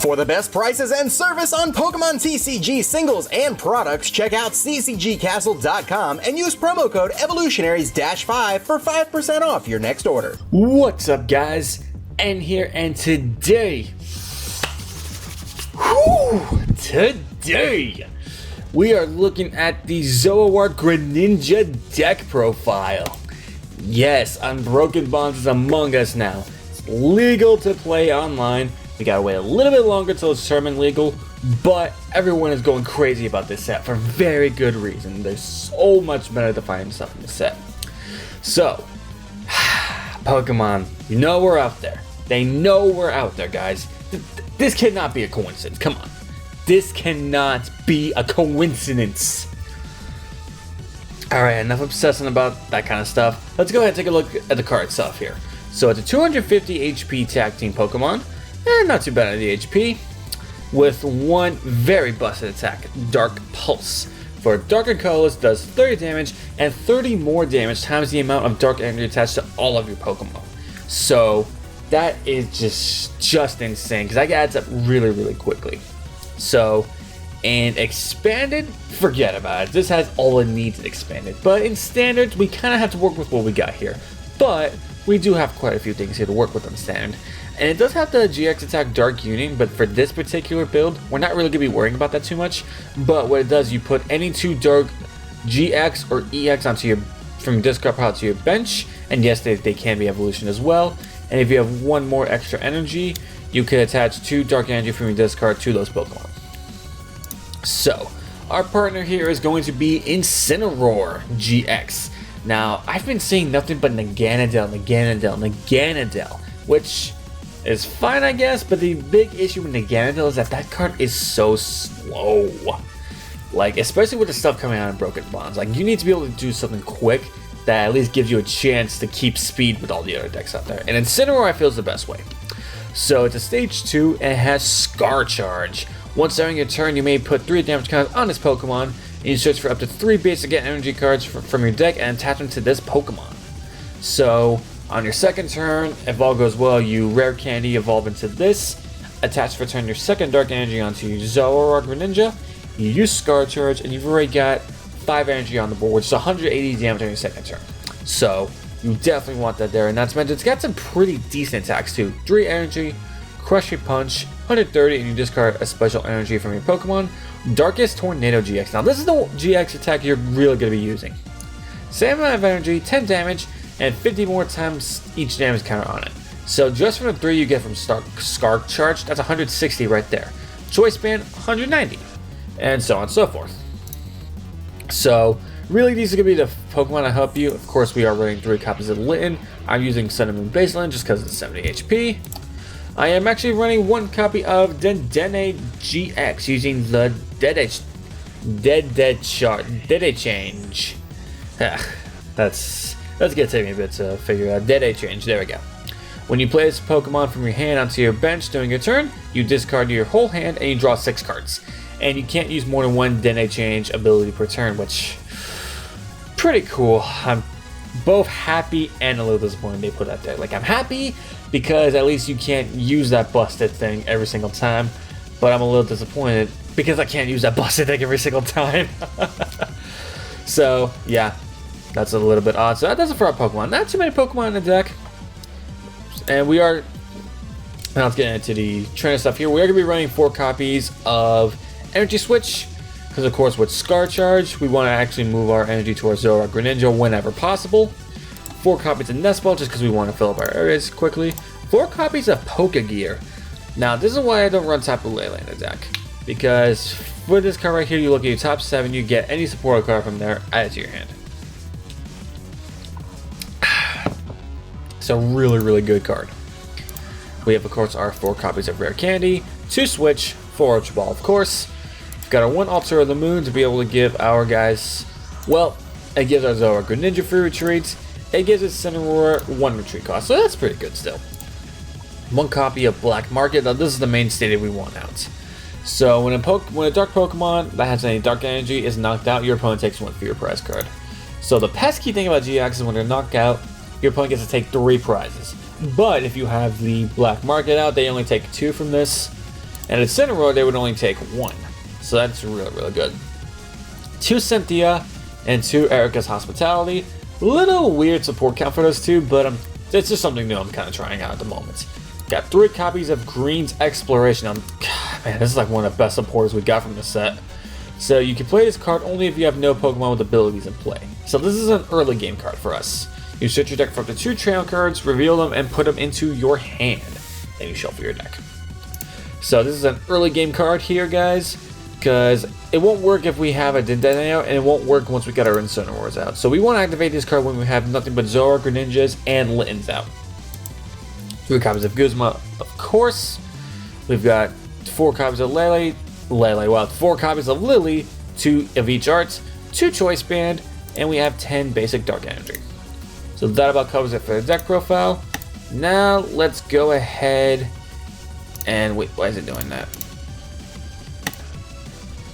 For the best prices and service on Pokemon TCG singles and products, check out ccgcastle.com and use promo code Evolutionaries-5 for 5% off your next order. What's up, guys? And here, and today, we are looking at the Zoroark Greninja deck profile. Yes, Unbroken Bonds is among us now. It's legal to play online. We gotta wait a little bit longer till it's tournament legal, but everyone is going crazy about this set for very good reason. There's so much better to find stuff in the set. So, Pokemon, you know we're out there. They know we're out there, guys. This cannot be a coincidence. Come on. This cannot be a coincidence. Alright, enough obsessing about that kind of stuff. Let's go ahead and take a look at the card itself here. So it's a 250 HP tag team Pokemon. Not too bad at the HP. With one very busted attack, Dark Pulse. For Dark and Colorless, does 30 damage and 30 more damage times the amount of Dark Energy attached to all of your Pokemon. So that is just insane because that adds up really, really quickly. So, and Expanded, forget about it. This has all it needs in Expanded. But in Standard, we kind of have to work with what we got here. But we do have quite a few things here to work with on Standard. And it does have the GX attack Dark Union, but for this particular build, we're not really going to be worrying about that too much. But what it does, you put any two Dark GX or EX onto your, from your discard pile to your bench. And yes, they can be evolution as well. And if you have one more extra energy, you can attach 2 Dark Energy from your discard to those Pokemon. So, our partner here is going to be Incineroar GX. Now, I've been seeing nothing but Naganadel, which is fine, I guess, but the big issue with Naganadel is that card is so slow. Like, especially with the stuff coming out of Broken Bonds. Like, you need to be able to do something quick that at least gives you a chance to keep speed with all the other decks out there. And Incineroar, I feel, is the best way. So, it's a stage 2, and it has Scar Charge. Once during your turn, you may put 3 damage cards on this Pokemon, and you search for up to 3 basic energy cards from your deck and attach them to this Pokemon. So, on your second turn, if all goes well, you Rare Candy evolve into this, attach for turn your second Dark Energy onto your Zoroark Greninja, you use Scar Charge, and you've already got 5 energy on the board, which is 180 damage on your second turn. So, you definitely want that there, and not to mention, it's got some pretty decent attacks too. 3 energy, Crush Your Punch, 130, and you discard a special energy from your Pokemon. Darkest Tornado GX. Now, this is the GX attack you're really going to be using. Same amount of energy, 10 damage, and 50 more times each damage counter on it. So just from the 3 you get from Scar Charge, that's 160 right there. Choice Band, 190, and so on and so forth. So, really, these are going to be the Pokemon to help you. Of course, we are running 3 copies of Litten. I'm using Sun and Moon Baseline just because it's 70 HP. I am actually running 1 copy of Dendene GX using the Dede Change. That's gonna take me a bit to figure out. Dede Change, there we go. When you place Pokemon from your hand onto your bench during your turn, you discard your whole hand and you draw 6 cards. And you can't use more than 1 Dede Change ability per turn, which pretty cool. I'm both happy and a little disappointed they put that there. Like, I'm happy because at least you can't use that busted thing every single time, but I'm a little disappointed because I can't use that busted thing every single time. So, yeah, that's a little bit odd. So that does it for our Pokemon. Not too many Pokemon in the deck. And we are, now let's get into the trainer stuff here. We are going to be running 4 copies of Energy Switch, because of course with Scar Charge, we want to actually move our energy towards Zoroark Greninja whenever possible. 4 copies of Nest Ball, just because we want to fill up our areas quickly. 4 copies of Pokegear. Now, this is why I don't run Tapu Lele in the deck. Because for this card right here, you look at your top 7, you get any supporter card from there, add it to your hand. It's a really, really good card. We have, of course, our 4 copies of Rare Candy, 2 Switch, 4 Ultra Ball, of course. We've got our 1 Altar of the Moon to be able to give our guys, well, it gives our Zoroark Greninja free retreats. It gives its Incineroar 1 retreat cost, so that's pretty good still. 1 copy of Black Market. Now, this is the mainstay that we want out. So when a Dark Pokemon that has any Dark Energy is knocked out, your opponent takes 1 for your prize card. So the pesky thing about GX is when they're knocked out, your opponent gets to take 3 prizes. But if you have the Black Market out, they only take 2 from this. And Incineroar, they would only take 1. So that's really, really good. 2 Cynthia and 2 Erica's Hospitality. Little weird support count for those 2, but it's just something new I'm kind of trying out at the moment. Got 3 copies of Green's Exploration. Man, this is like one of the best supporters we got from the set. So you can play this card only if you have no Pokemon with abilities in play. So this is an early game card for us. You search your deck for up to 2 trail cards, reveal them, and put them into your hand. Then you shuffle your deck. So this is an early game card here, guys, because it won't work if we have a Dedenne out, and it won't work once we get our Incineroars out. So we want to activate this card when we have nothing but Zoroark, Greninjas, and Littens out. 3 copies of Guzma, of course. We've got 4 copies of Lele, 4 copies of Lily, 2 of each art, 2 Choice Band, and we have 10 basic Dark Energy. So that about covers it for the deck profile. Now let's go ahead and wait, why is it doing that?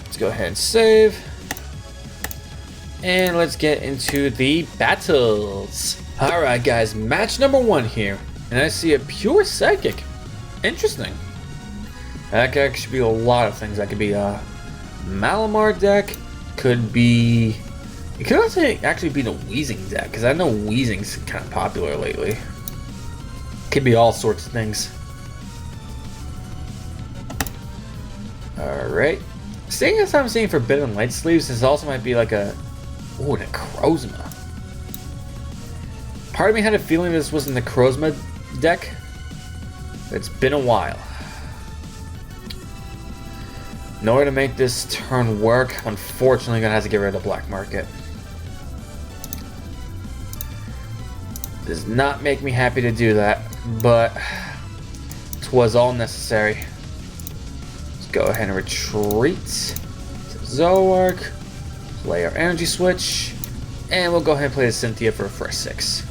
Let's go ahead and save. And let's get into the battles. Alright guys, match number 1 here. And I see a pure Psychic. Interesting. That could actually be a lot of things. That could be a Malamar deck. Could be... It could also actually be the Weezing deck, because I know Weezing's kind of popular lately. Could be all sorts of things. Alright. Seeing as I'm seeing Forbidden Light Sleeves, this also might be like a... Ooh, Necrozma. Part of me had a feeling this was a Necrozma deck. It's been a while. In order to make this turn work, unfortunately, I'm gonna have to get rid of the black market. Does not make me happy to do that, but it was all necessary. Let's go ahead and retreat to Zoroark, play our energy switch, and we'll go ahead and play the Cynthia for a fresh 6.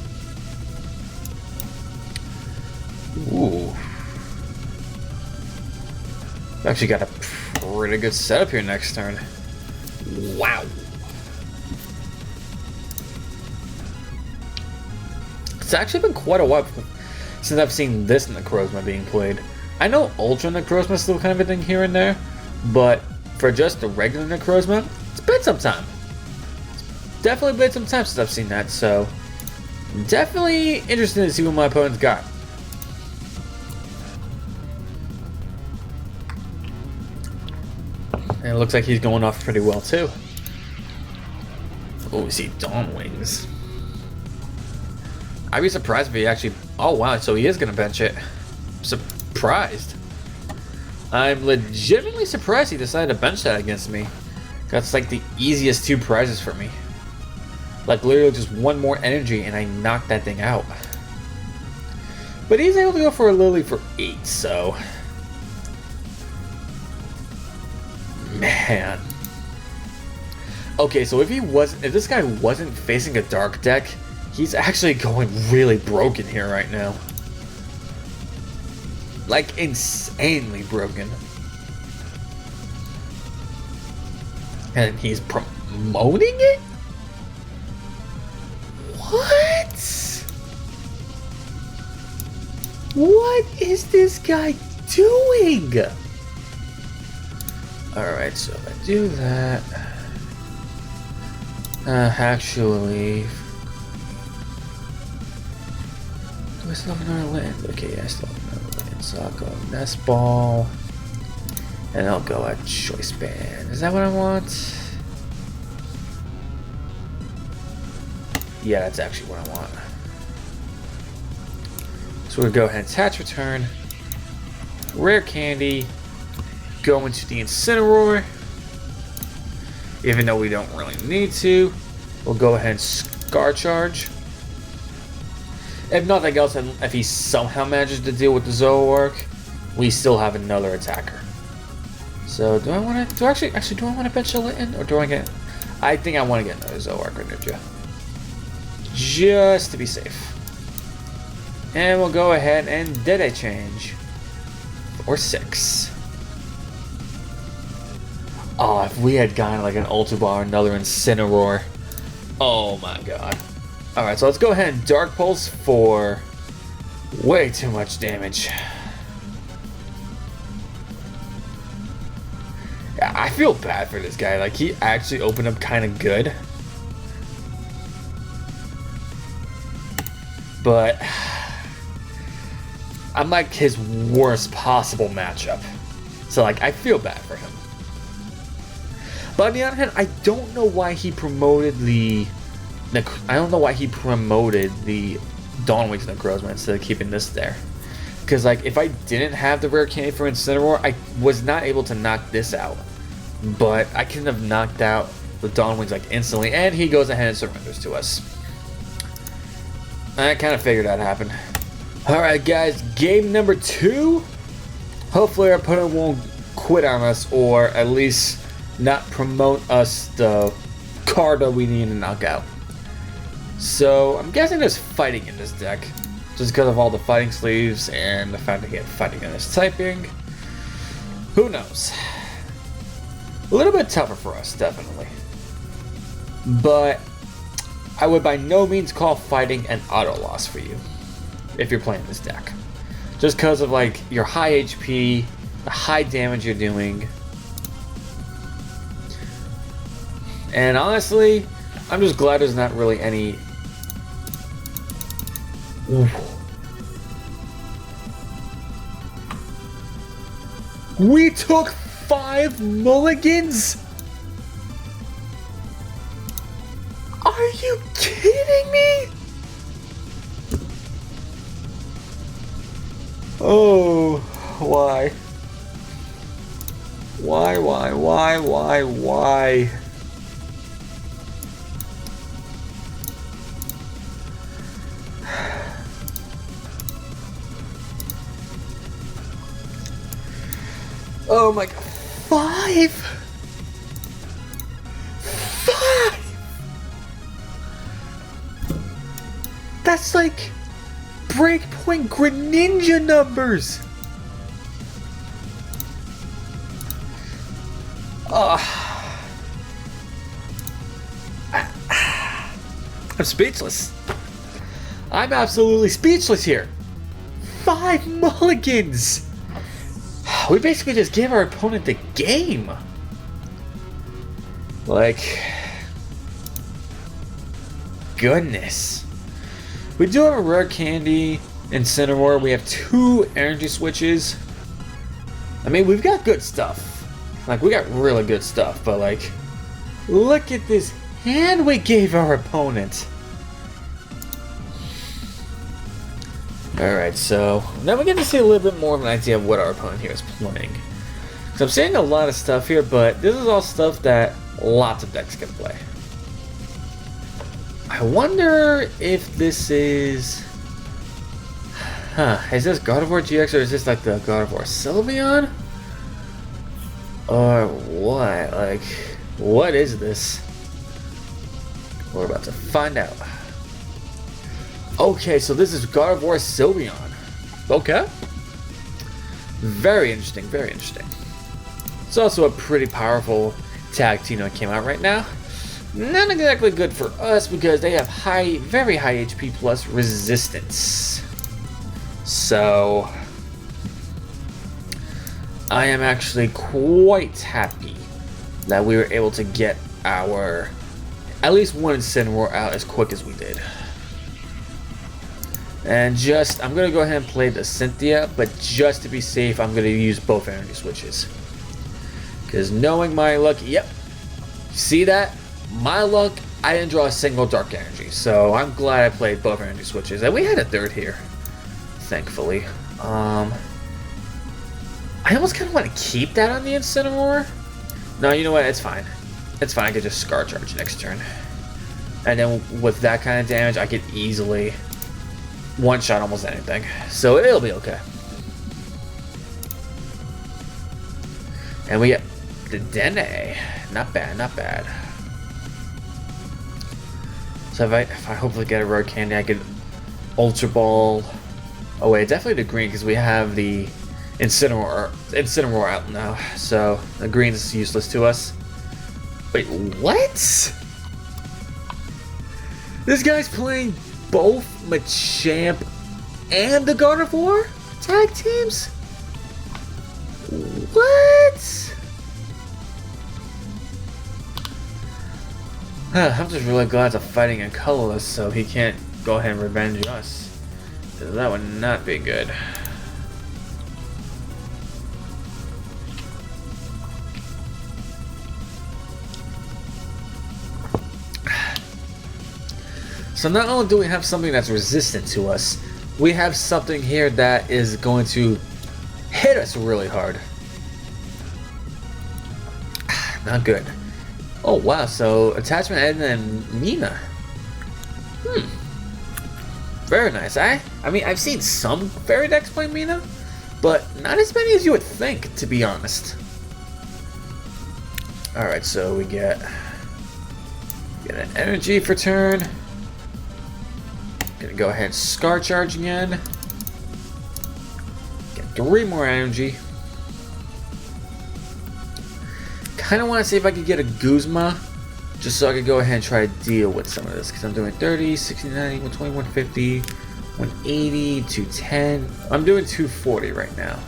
Ooh. Actually got a pretty good setup here next turn. Wow. It's actually been quite a while since I've seen this Necrozma being played. I know Ultra Necrozma is still kind of a thing here and there, but for just the regular Necrozma, it's been some time. It's definitely been some time since I've seen that, so definitely interested to see what my opponent's got. And it looks like he's going off pretty well too. Oh, we see Dawn Wings. I'd be surprised if he actually... Oh wow, so he is going to bench it. Surprised. I'm legitimately surprised he decided to bench that against me. That's like the easiest 2 prizes for me. Like literally just 1 more energy and I knocked that thing out. But he's able to go for a Lily for 8, so... Man. Okay, so if this guy wasn't facing a dark deck, he's actually going really broken here right now. Like insanely broken. And he's promoting it? What? What is this guy doing? Alright, so if I do that... actually... Do I still have another land? Okay, I still have another land. So I'll go Nest Ball. And I'll go at Choice Band. Is that what I want? Yeah, that's actually what I want. So we'll go ahead and attach return. Rare Candy. Go into the Incineroar. Even though we don't really need to. We'll go ahead and Scar Charge. If nothing else, and if he somehow manages to deal with the Zoroark, we still have another attacker. So do I want to? Do I want to bench a Litten, or do I get? I think I want to get another Zoroark or Ninja, just to be safe. And we'll go ahead and Dede change for 6. Oh, if we had gotten like an Ultra Ball or another Incineroar. Oh my god. Alright, so let's go ahead and Dark Pulse for way too much damage. I feel bad for this guy. Like, he actually opened up kind of good. But I'm like his worst possible matchup. So, like, I feel bad for him. But on the other hand, I don't know why he promoted the Dawn Wings Necrozma instead of keeping this there. Because, like, if I didn't have the rare candy for Incineroar, I was not able to knock this out. But I couldn't have knocked out the Dawn Wings, like, instantly. And he goes ahead and surrenders to us. I kind of figured that happened. Alright, guys. Game number 2. Hopefully our opponent won't quit on us, or at least not promote us the card that we need to knock out. So, I'm guessing there's fighting in this deck. Just because of all the fighting sleeves and the fact that he had fighting in his typing. Who knows? A little bit tougher for us, definitely. But I would by no means call fighting an auto loss for you if you're playing this deck. Just because of, like, your high HP, the high damage you're doing. And honestly, I'm just glad there's not really any... Oof. We took 5 mulligans? Are you kidding me? Oh, why? Why? Oh my god. 5? 5? That's like breakpoint Greninja numbers. I'm speechless. I'm absolutely speechless here. 5 mulligans. We basically just gave our opponent the game. Like, goodness. We do have a rare candy Incineroar. We have 2 energy switches. I mean, we've got good stuff. Like, we got really good stuff. But, like, look at this hand we gave our opponent. Alright, so now we get to see a little bit more of an idea of what our opponent here is playing. So I'm seeing a lot of stuff here, but this is all stuff that lots of decks can play. I wonder if this is... is this Gardevoir GX or is this like the Gardevoir Sylveon? Or what? Like, what is this? We're about to find out. Okay, so this is Gardevoir Sylveon. Okay. Very interesting, very interesting. It's also a pretty powerful tag team that came out right now. Not exactly good for us because they have very high HP plus resistance. So I am actually quite happy that we were able to get our at least one Incineroar out as quick as we did. And I'm going to go ahead and play the Cynthia, but just to be safe, I'm going to use both energy switches. Because knowing my luck, yep, see that? My luck, I didn't draw a single dark energy. So I'm glad I played both energy switches. And we had a third here, thankfully. I almost kind of want to keep that on the Incineroar. No, you know what? It's fine. It's fine. I could just Scar Charge next turn. And then with that kind of damage, I could easily one-shot almost anything. So it'll be okay. And we get the Dene. Not bad, not bad. So if I hopefully get a rare candy, I could Ultra Ball. Oh wait, definitely the green because we have the Incineroar out now. So the green is useless to us. Wait, what? This guy's playing both Machamp and the Gardevoir tag teams? What? I'm just really glad to fighting in colorless so he can't go ahead and revenge us. 'Cause that would not be good. So not only do we have something that's resistant to us, we have something here that is going to hit us really hard. Not good. Oh wow, so attachment Edna and Nina. Very nice. I mean, I've seen some fairy decks play Mina, but not as many as you would think, to be honest. Alright, so we get an energy for turn. Gonna go ahead and Scar Charge again. Get 3 more energy. Kinda wanna see if I could get a Guzma, just so I could go ahead and try to deal with some of this, because I'm doing 30, 60, 90, 120, 150, 180, 210. I'm doing 240 right now.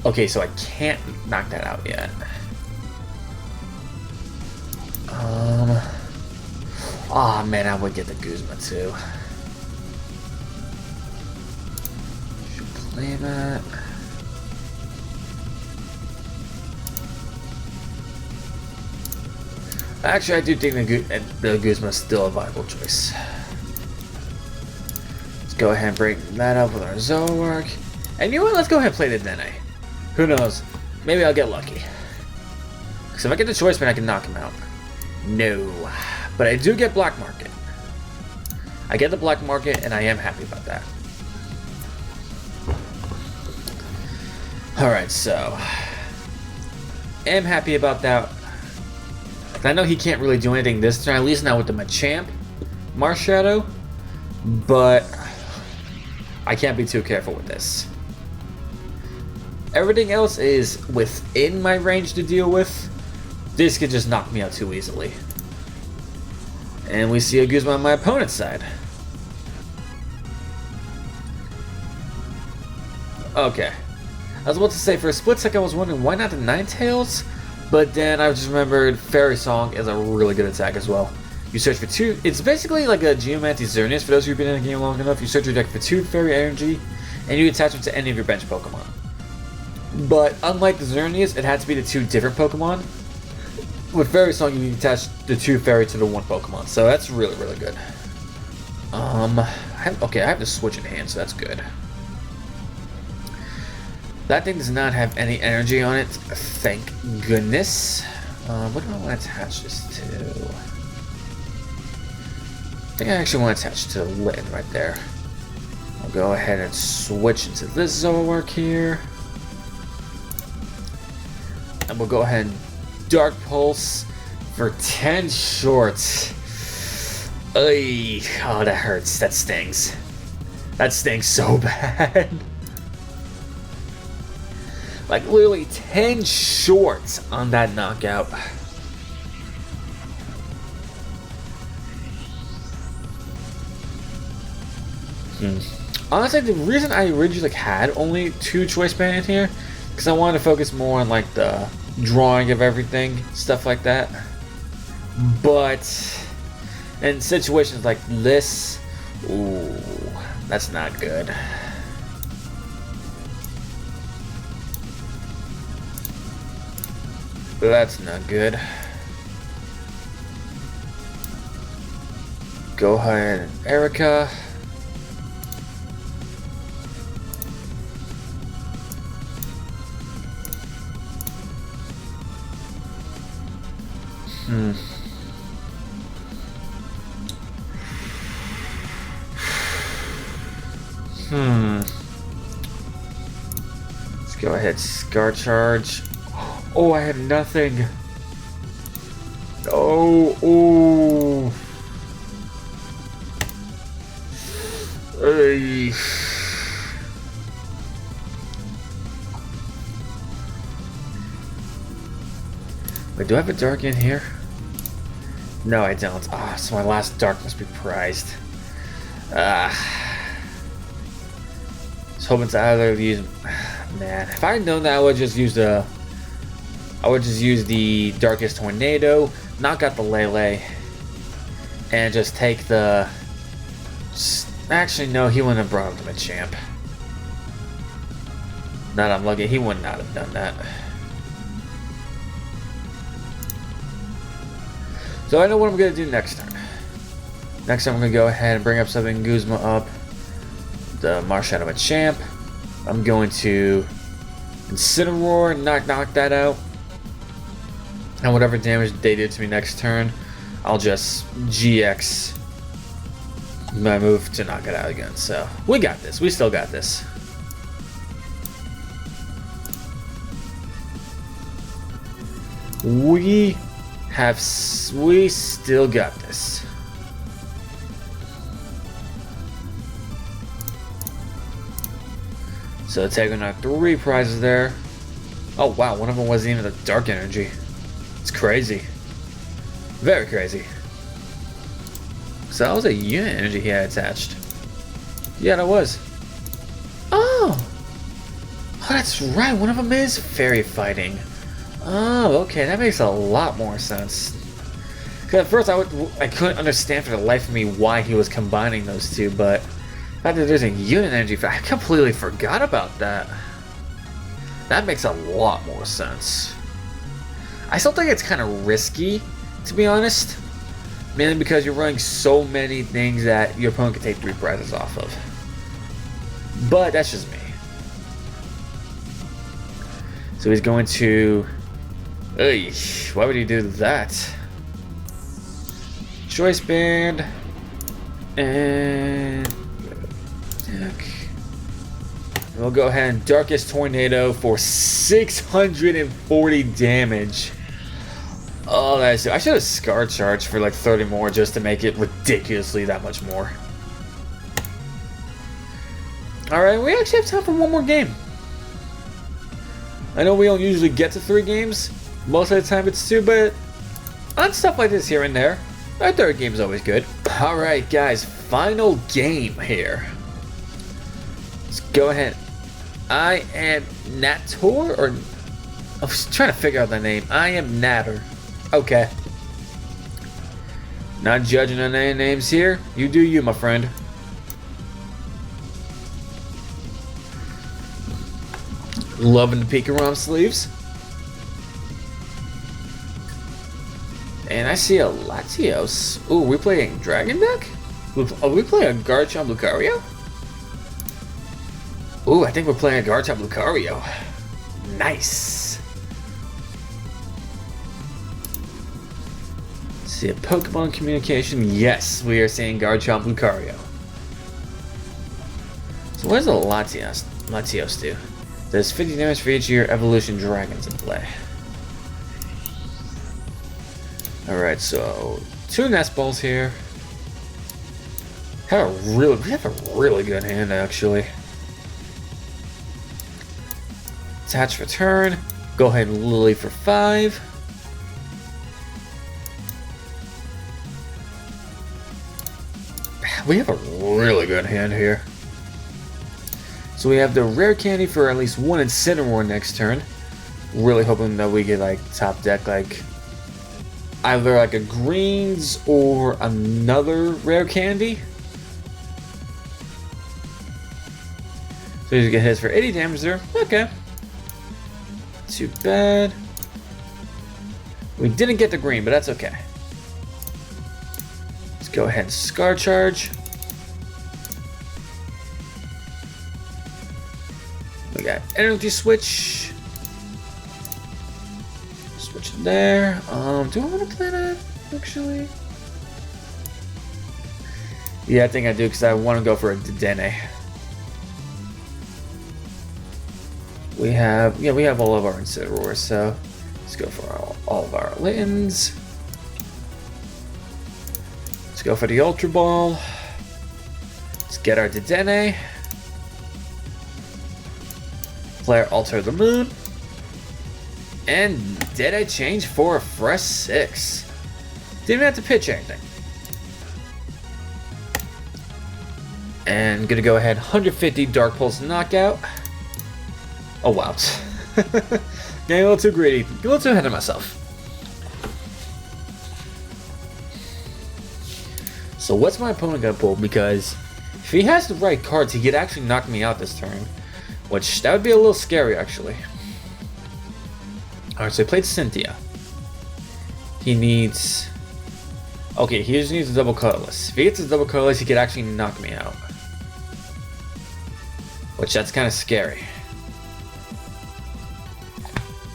Okay, so I can't knock that out yet. Oh man, I would get the Guzma too. Should play that. Actually, I do think the Guzma is still a viable choice. Let's go ahead and break that up with our Zoroark. And you know what? Let's go ahead and play the Dene. Who knows? Maybe I'll get lucky. Because if I get the choice band, I can knock him out. No. But I do get Black Market. I get the Black Market, and I am happy about that. Alright, so. Am happy about that. I know he can't really do anything this turn, at least not with the Machamp Marshadow, but I can't be too careful with this. Everything else is within my range to deal with. This could just knock me out too easily. And we see a Guzma on my opponent's side. Okay. I was about to say, for a split second I was wondering why not the Ninetales? But then I just remembered Fairy Song is a really good attack as well. You search for 2, it's basically like a Geomancy Xerneas for those who've been in the game long enough. You search your deck for 2 Fairy Energy, and you attach them to any of your bench Pokemon. But unlike the Xerneas, it had to be the 2 different Pokemon. With Fairy Song, you can attach the 2 Fairy to the 1 Pokemon, so that's really, really good. Okay, I have the switch in hand, so that's good. That thing does not have any energy on it, thank goodness. What do I want to attach this to? I think I actually want to attach to Litten right there. I'll go ahead and switch into this Zoroark here. And we'll go ahead and Dark Pulse for 10 shorts. Ay, oh, that hurts. That stings. That stings so bad. Like literally 10 shorts on that knockout. Honestly, the reason I originally had only 2 choice band in here, because I wanted to focus more on like the drawing of everything, stuff like that. But in situations like this, ooh, that's not good. That's not good. Go ahead and Erica. Let's go ahead, Scar Charge. Oh, I have nothing. Oh. Hey. Wait, do I have a dark in here? No, I don't. Ah, so my last dark must be prized. Was hoping to either use. Man, if I had known that, I would just use the Darkest Tornado. knock out the Lele and just take the... Actually, no, he wouldn't have brought him to the champ. Not unlucky, he would not have done that. So I know what I'm going to do next turn. Next time I'm going to go ahead and bring up something Guzma up. The Marshadow champ. I'm going to Incineroar, knock that out. And whatever damage they did to me next turn, I'll just GX my move to knock it out again. So we got this. We still got this. We still got this. So taking out 3 prizes there. Oh wow, one of them wasn't even a dark energy. It's crazy. Very crazy. So that was a unit energy he had attached. Yeah, that was. Oh! Oh, that's right. One of them is fairy fighting. Oh, okay. That makes a lot more sense. Because at first I couldn't understand for the life of me why he was combining those two, but the fact that there's a unit energy, I completely forgot about that. That makes a lot more sense. I still think it's kind of risky, to be honest. Mainly because you're running so many things that your opponent can take 3 prizes off of. But that's just me. So he's going to... Ugh, why would he do that? Choice Band. And... we'll go ahead and Darkest Tornado for 640 damage. Oh, that's... I should have Scar Charged for like 30 more just to make it ridiculously that much more. Alright, we actually have time for one more game. I know we don't usually get to 3 games. Most of the time it's 2, but on stuff like this here and there, our 3rd game's always good. Alright guys, final game here. Let's go ahead. I am Nator, or... I was trying to figure out the name. I am Natter. Okay. Not judging on any names here. You do you, my friend. Loving the Pikarom sleeves. And I see a Latios. Ooh, we playing Dragon deck? Are we playing a Garchomp Lucario? Ooh, I think we're playing a Garchomp Lucario. Nice. See a Pokemon communication. Yes, we are seeing Garchomp Lucario. So what does a Latios do? Does 50 damage for each of your evolution dragons in play. Alright, so 2 nest balls here. We have a really good hand actually. Attach for turn. Go ahead and Lily for 5. We have a really good hand here. So we have the rare candy for at least 1 Incineroar next turn. Really hoping that we get like top deck like either like a greens or another rare candy. So you get hits for 80 damage there. Okay. Too bad. We didn't get the green, but that's okay. Let's go ahead and Scar Charge. We got Energy Switch. Switch it there. Do I want to play that actually? Yeah, I think I do because I want to go for a Dedenne. We have all of our Incineroars, so let's go for all of our Littens. Let's go for the Ultra Ball. Let's get our Dedenne. Player Alter the Moon. And did I change for a fresh 6? Didn't even have to pitch anything. And gonna go ahead 150 Dark Pulse Knockout. Oh wow. Getting a little too greedy. A little too ahead of myself. So what's my opponent gonna pull? Because if he has the right cards, he could actually knock me out this turn. Which, that would be a little scary, actually. Alright, so he played Cynthia. He needs... Okay, he just needs a double colorless. If he gets a double colorless, he could actually knock me out. Which, that's kind of scary.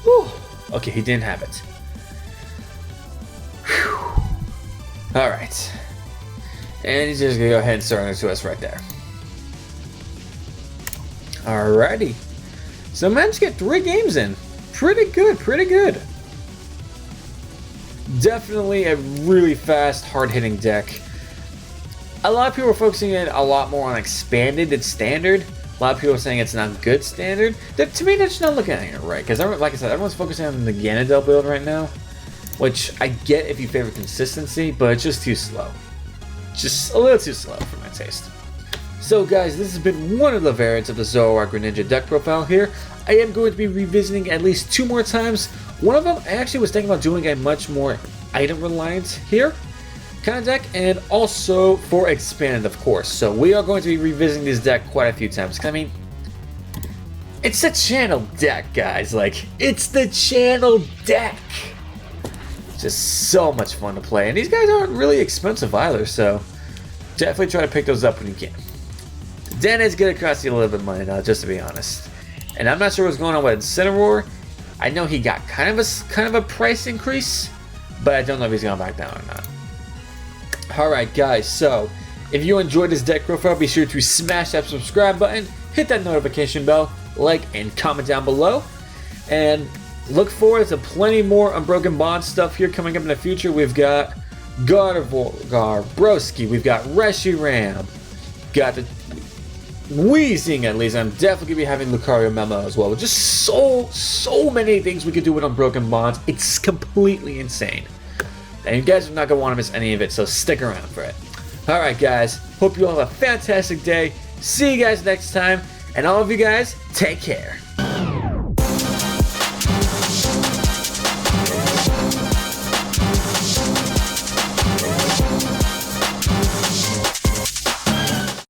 Whew. Okay, he didn't have it. Alright. And he's just gonna go ahead and start it to us right there. Alrighty. So managed to get 3 games in. Pretty good, pretty good. Definitely a really fast, hard-hitting deck. A lot of people are focusing in a lot more on expanded than standard. A lot of people are saying it's not good standard. To me, they're just not looking at it right. Because, like I said, everyone's focusing on the Ganondorf build right now. Which I get if you favor consistency, but it's just too slow. Just a little too slow for my taste. So guys, this has been one of the variants of the Zoroark Greninja deck profile here. I am going to be revisiting at least 2 more times. One of them, I actually was thinking about doing a much more item reliant here kind of deck, and also for expanded, of course. So we are going to be revisiting this deck quite a few times. I mean, it's a channel deck, guys. Like, it's the channel deck. Just so much fun to play, and these guys aren't really expensive either, so definitely try to pick those up when you can. Then it's gonna cost you a little bit of money now, just to be honest. And I'm not sure what's going on with Incineroar. I know he got kind of a price increase, but I don't know if he's going back down or not. Alright guys, so if you enjoyed this deck profile, be sure to smash that subscribe button, hit that notification bell, like and comment down below, and look forward to plenty more Unbroken Bond stuff here coming up in the future. We've got Gardevoir, Broski, we've got Reshiram, got the Weezing at least. I'm definitely going to be having Lucario Memo as well. Just so many things we could do with Unbroken Bonds. It's completely insane. And you guys are not going to want to miss any of it, so stick around for it. Alright guys, hope you all have a fantastic day. See you guys next time, and all of you guys, take care.